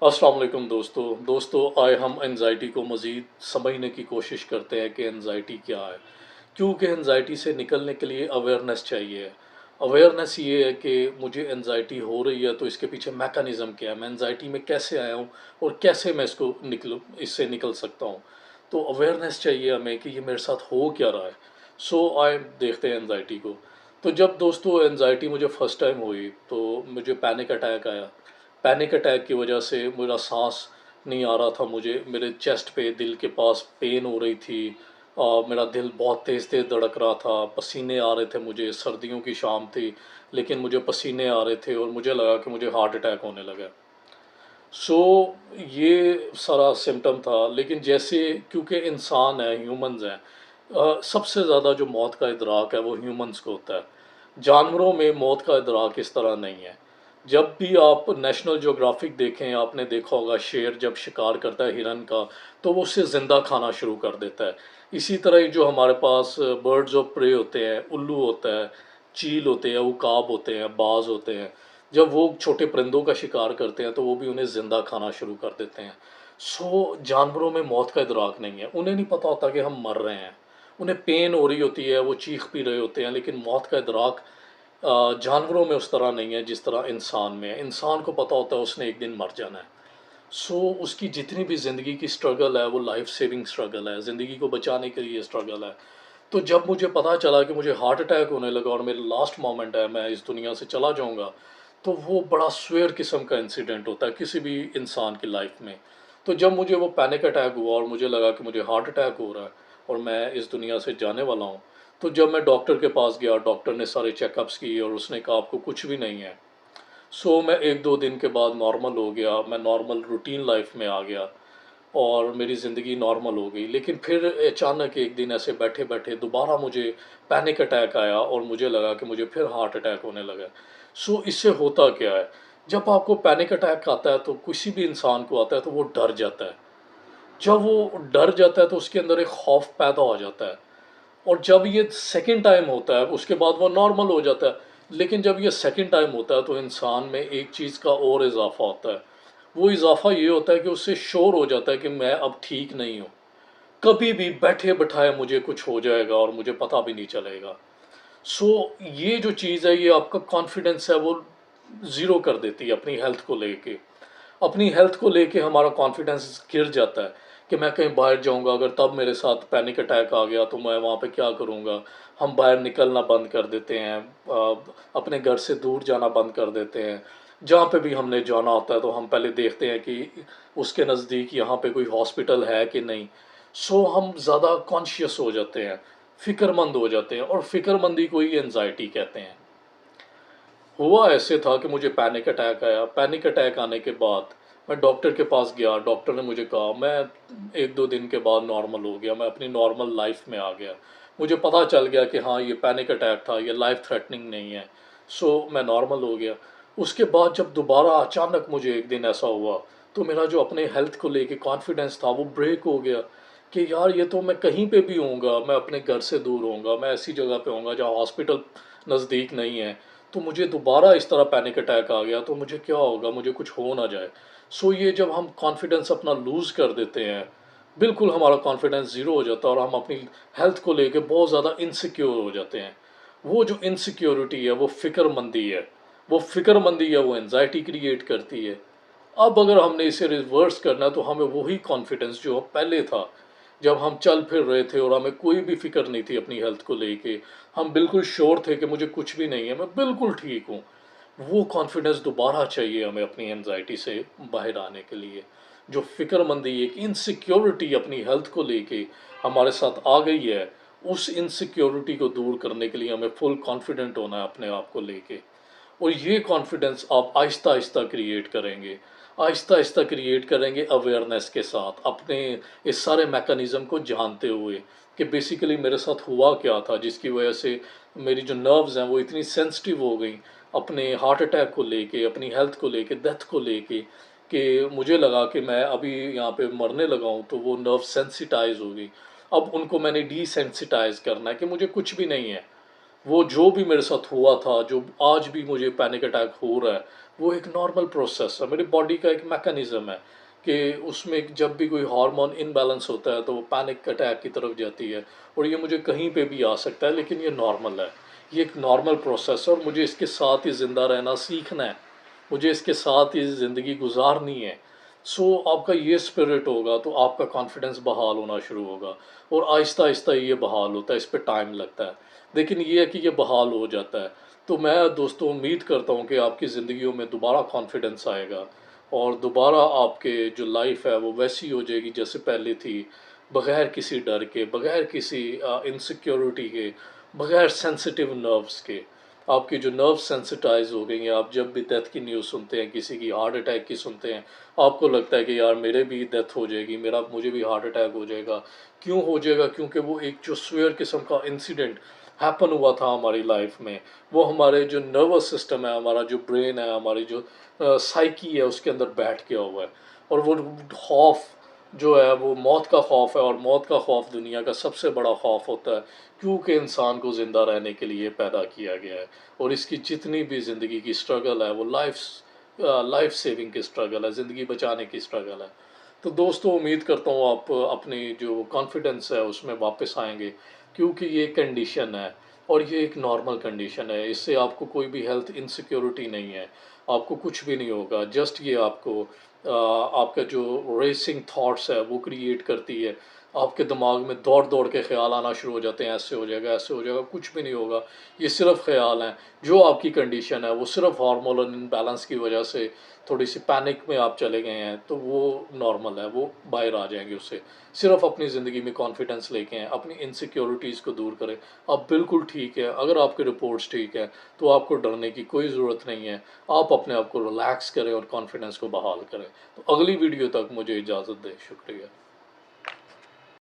अस्सलाम वालेकुम दोस्तों आए हम एनजाइटी को मज़ीद समझने की कोशिश करते हैं कि एनजाइटी क्या है। क्योंकि एनजाइटी से निकलने के लिए अवेयरनेस चाहिए। अवेयरनेस ये है कि मुझे एनजाइटी हो रही है तो इसके पीछे मैकेनिज़्म क्या है, मैं एनजाइटी में कैसे आया हूँ और कैसे मैं इससे निकल सकता हूँ। तो अवेयरनेस चाहिए हमें कि ये मेरे साथ हो क्या रहा है। सो आए देखते हैं एनजाइटी को। तो जब दोस्तों एनजाइटी मुझे फ़र्स्ट टाइम हुई तो मुझे पैनिक अटैक आया। पैनिक अटैक की वजह से मेरा सांस नहीं आ रहा था, मुझे मेरे चेस्ट पे दिल के पास पेन हो रही थी। मेरा दिल बहुत तेज़ तेज़ धड़क रहा था, पसीने आ रहे थे मुझे, सर्दियों की शाम थी लेकिन मुझे पसीने आ रहे थे और मुझे लगा कि मुझे हार्ट अटैक होने लगा। सो ये सारा सिम्टम था। लेकिन जैसे क्योंकि इंसान है, ह्यूमंस हैं, सबसे ज़्यादा जो मौत का इदराक है वो ह्यूमंस को होता है। जानवरों में मौत का इदराक इस तरह नहीं है। जब भी आप नेशनल ज्योग्राफिक देखें, आपने देखा होगा शेर जब शिकार करता है हिरन का तो वो उसे ज़िंदा खाना शुरू कर देता है। इसी तरह ही जो हमारे पास बर्ड्स ऑफ प्रे होते हैं, उल्लू होता है, चील होते हैं, उकाब होते हैं, बाज होते हैं, जब वो छोटे परिंदों का शिकार करते हैं तो वो भी उन्हें ज़िंदा खाना शुरू कर देते हैं। सो जानवरों में मौत का इदराक नहीं है, उन्हें नहीं पता होता कि हम मर रहे हैं। उन्हें पेन हो रही होती है, वो चीख भी रहे होते हैं, लेकिन मौत का इदराक जानवरों में उस तरह नहीं है जिस तरह इंसान में है। इंसान को पता होता है उसने एक दिन मर जाना है। सो उसकी जितनी भी ज़िंदगी की स्ट्रगल है वो लाइफ सेविंग स्ट्रगल है, ज़िंदगी को बचाने के लिए स्ट्रगल है। तो जब मुझे पता चला कि मुझे हार्ट अटैक होने लगा और मेरा लास्ट मोमेंट है, मैं इस दुनिया से चला जाऊंगा, तो वो बड़ा स्वेयर किस्म का इंसिडेंट होता है किसी भी इंसान की लाइफ में। तो जब मुझे वो पैनिक अटैक हुआ और मुझे लगा कि मुझे हार्ट अटैक हो रहा है और मैं इस दुनिया से जाने वाला हूँ, तो जब मैं डॉक्टर के पास गया, डॉक्टर ने सारे चेकअप्स किए और उसने कहा आपको कुछ भी नहीं है। सो मैं एक दो दिन के बाद नॉर्मल हो गया, मैं नॉर्मल रूटीन लाइफ में आ गया और मेरी ज़िंदगी नॉर्मल हो गई। लेकिन फिर अचानक एक दिन ऐसे बैठे बैठे दोबारा मुझे पैनिक अटैक आया और मुझे लगा कि मुझे फिर हार्ट अटैक होने लगा। सो इससे होता क्या है, जब आपको पैनिक अटैक आता है तो किसी भी इंसान को आता है तो वो डर जाता है। जब वो डर जाता है तो उसके अंदर एक खौफ पैदा हो जाता है। और जब ये सेकंड टाइम होता है उसके बाद वो नॉर्मल हो जाता है। लेकिन जब ये सेकंड टाइम होता है तो इंसान में एक चीज़ का और इजाफा होता है। वो इजाफा ये होता है कि उससे श्योर हो जाता है कि मैं अब ठीक नहीं हूँ, कभी भी बैठे बैठाए मुझे कुछ हो जाएगा और मुझे पता भी नहीं चलेगा। सो ये जो चीज़ है, ये आपका कॉन्फिडेंस है वो ज़ीरो कर देती है अपनी हेल्थ को लेके। अपनी हेल्थ को लेके हमारा कॉन्फिडेंस गिर जाता है कि मैं कहीं बाहर जाऊंगा, अगर तब मेरे साथ पैनिक अटैक आ गया तो मैं वहाँ पे क्या करूँगा। हम बाहर निकलना बंद कर देते हैं, अपने घर से दूर जाना बंद कर देते हैं। जहाँ पे भी हमने जाना होता है तो हम पहले देखते हैं कि उसके नज़दीक यहाँ पे कोई हॉस्पिटल है कि नहीं। सो हम ज़्यादा कॉन्शियस हो जाते हैं, फ़िक्रमंद हो जाते हैं, और फ़िक्रमंदी को ही एनजाइटी कहते हैं। हुआ ऐसे था कि मुझे पैनिक अटैक आया। पैनिक अटैक आने के बाद मैं डॉक्टर के पास गया, डॉक्टर ने मुझे कहा, मैं एक दो दिन के बाद नॉर्मल हो गया, मैं अपनी नॉर्मल लाइफ में आ गया। मुझे पता चल गया कि हाँ ये पैनिक अटैक था, ये लाइफ थ्रेटनिंग नहीं है। सो मैं नॉर्मल हो गया। उसके बाद जब दोबारा अचानक मुझे एक दिन ऐसा हुआ तो मेरा जो अपने हेल्थ को लेके कॉन्फिडेंस था वो ब्रेक हो गया कि यार ये तो मैं कहीं पे भी होऊंगा, मैं अपने घर से दूर होऊंगा, मैं ऐसी जगह पे होऊंगा जहाँ हॉस्पिटल नज़दीक नहीं है। तो मुझे दोबारा इस तरह पैनिक अटैक आ गया तो मुझे क्या होगा, मुझे कुछ हो ना जाए। सो ये जब हम कॉन्फिडेंस अपना लूज़ कर देते हैं, बिल्कुल हमारा कॉन्फिडेंस ज़ीरो हो जाता है और हम अपनी हेल्थ को लेके बहुत ज़्यादा इनसिक्योर हो जाते हैं। वो जो इनसिक्योरिटी है वो फ़िक्रमंदी है, वो फ़िक्रमंदी है वो एनजाइटी क्रिएट करती है। अब अगर हमने इसे रिवर्स करना है तो हमें वही कॉन्फिडेंस जो पहले था, जब हम चल फिर रहे थे और हमें कोई भी फिक्र नहीं थी अपनी हेल्थ को लेके, हम बिल्कुल श्योर थे कि मुझे कुछ भी नहीं है, मैं बिल्कुल ठीक हूँ, वो कॉन्फिडेंस दोबारा चाहिए हमें अपनी एनजाइटी से बाहर आने के लिए। जो फ़िक्रमंदी, एक इनसिक्योरिटी अपनी हेल्थ को लेके हमारे साथ आ गई है, उस इनसिक्योरिटी को दूर करने के लिए हमें फुल कॉन्फिडेंट होना है अपने आप को लेके। और ये कॉन्फिडेंस आप आहिस्ता आहिस्ता क्रिएट करेंगे, आहिस्ता आहिस्ता क्रिएट करेंगे अवेयरनेस के साथ, अपने इस सारे मैकेनिज़्म को जानते हुए कि बेसिकली मेरे साथ हुआ क्या था जिसकी वजह से मेरी जो नर्व्स हैं वो इतनी सेंसिटिव हो गई अपने हार्ट अटैक को लेके, अपनी हेल्थ को लेके, डेथ को लेके, कि मुझे लगा कि मैं अभी यहाँ पे मरने लगा हूँ। तो वो नर्व सेंसिटाइज हो गई। अब उनको मैंने डीसेंसिटाइज करना है कि मुझे कुछ भी नहीं है। वो जो भी मेरे साथ हुआ था, जो आज भी मुझे पैनिक अटैक हो रहा है, वो एक नॉर्मल प्रोसेस है, मेरी बॉडी का एक मैकेनिज़्म है कि उसमें जब भी कोई हार्मोन इम्बैलेंस होता है तो वो पैनिक अटैक की तरफ जाती है, और ये मुझे कहीं पे भी आ सकता है, लेकिन ये नॉर्मल है। ये एक नॉर्मल प्रोसेस है और मुझे इसके साथ ही ज़िंदा रहना सीखना है, मुझे इसके साथ ही ज़िंदगी गुजारनी है। सो आपका ये स्पिरिट होगा तो आपका कॉन्फिडेंस बहाल होना शुरू होगा, और आहिस्ता आहिस्ता ये बहाल होता है, इस पे टाइम लगता है, लेकिन ये है कि ये बहाल हो जाता है। तो मैं दोस्तों उम्मीद करता हूँ कि आपकी ज़िंदगियों में दोबारा कॉन्फिडेंस आएगा, और दोबारा आपके जो लाइफ है वो वैसी हो जाएगी जैसे पहले थी, बगैर किसी डर के, बगैर किसी इनसिक्योरिटी के, बगैर सेंसिटिव नर्व्स के। आपकी जो नर्व सेंसिटाइज हो गई हैं, आप जब भी डेथ की न्यूज़ सुनते हैं, किसी की हार्ट अटैक की सुनते हैं, आपको लगता है कि यार मेरे भी डेथ हो जाएगी, मुझे भी हार्ट अटैक हो जाएगा। क्यों हो जाएगा? क्योंकि वो एक जो स्वेयर किस्म का इंसिडेंट हैपन हुआ था हमारी लाइफ में, वो हमारे जो नर्वस सिस्टम है, हमारा जो ब्रेन है, हमारी जो साइकी है, उसके अंदर बैठ गया हुआ है। और वो खौफ जो है वो मौत का खौफ है, और मौत का खौफ दुनिया का सबसे बड़ा खौफ होता है, क्योंकि इंसान को ज़िंदा रहने के लिए पैदा किया गया है, और इसकी जितनी भी ज़िंदगी की स्ट्रगल है वो लाइफ सेविंग की स्ट्रगल है, ज़िंदगी बचाने की स्ट्रगल है। तो दोस्तों उम्मीद करता हूँ आप अपनी जो कॉन्फिडेंस है उसमें वापस आएंगे, क्योंकि ये कंडीशन है, और ये एक नॉर्मल कंडीशन है, इससे आपको कोई भी हेल्थ इनसिक्योरिटी नहीं है, आपको कुछ भी नहीं होगा। जस्ट ये आपको आपका जो रेसिंग थॉट्स है वो क्रिएट करती है, आपके दिमाग में दौड़ दौड़ के ख्याल आना शुरू हो जाते हैं, ऐसे हो जाएगा, ऐसे हो जाएगा, कुछ भी नहीं होगा, ये सिर्फ ख्याल हैं। जो आपकी कंडीशन है वो सिर्फ हार्मोनल इम्बैलेंस की वजह से थोड़ी सी पैनिक में आप चले गए हैं, तो वो नॉर्मल है, वो बाहर आ जाएंगे उससे। सिर्फ अपनी ज़िंदगी में कॉन्फिडेंस लेके आएं, अपनी इनसिक्योरिटीज़ को दूर करें। आप बिल्कुल ठीक है, अगर आपके रिपोर्ट्स ठीक है तो आपको डरने की कोई ज़रूरत नहीं है। आप अपने आप को रिलैक्स करें और कॉन्फिडेंस को बहाल करें। तो अगली वीडियो तक मुझे इजाज़त दें। शुक्रिया।